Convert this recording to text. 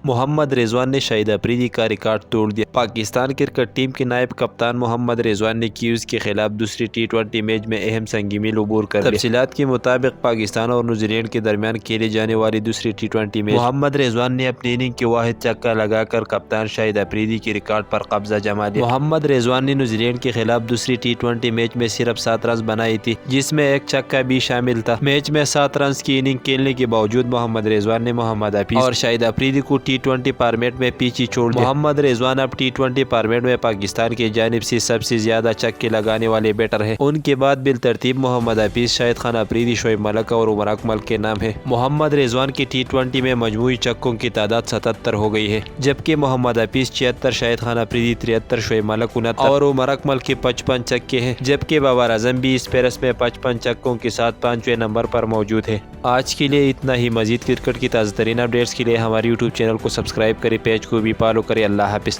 محمد رضوان نے شاہد افریدی کا ریکارڈ توڑ دیا۔ پاکستان کرکٹ ٹیم کے نائب کپتان محمد رضوان نے کیوز کے خلاف دوسری ٹی20 میچ میں اہم سنگی میل عبور کر لیا۔ تفصیلات کے مطابق پاکستان اور نیوزی لینڈ کے درمیان کھیلے جانے والی دوسری ٹی20 میچ محمد رضوان نے اپنی اننگ کے واحد چھکا لگا کر کپتان شاہد افریدی کے ریکارڈ پر قبضہ جما لیا۔ محمد رضوان نے نیوزی لینڈ کے خلاف دوسری ٹی20 میچ میں صرف 7 رنز بنائی تھی، جس میں ایک چھکا بھی شامل تھا۔ میچ میں 7 رنز کی اننگ کھیلنے کے باوجود محمد رضوان نے محمد حفیظ اور شاہد افریدی کو ٹی20 فارمیٹ میں پیچھے چھوڑ دیا۔ محمد رضوان اب ٹی20 فارمیٹ میں پاکستان کی جانب سے سب سے زیادہ چھکے لگانے والے بیٹر ہیں۔ ان کے بعد بالترتیب محمد حفیظ، شاہد خان افریدی، شعیب ملک اور عمر اکمل کے نام ہیں۔ محمد رضوان کی ٹی20 میں مجموعی چھکوں کی تعداد 77 ہو گئی ہے، جبکہ محمد حفیظ 76، شاہد خان افریدی 73، شعیب ملک 69 اور عمر اکمل کے 55 چھکے ہیں، جبکہ بابر اعظم بھی اس فہرست میں 55 چھکوں کے ساتھ 5ویں نمبر پر موجود ہے۔ آج کے لیے اتنا ہی۔ مزید کرکٹ کی تازہ ترین اپڈیٹس کے لیے ہمارے یوٹیوب چینل کو سبسکرائب کریں، پیج کو بھی فالو کریں۔ اللہ حافظ۔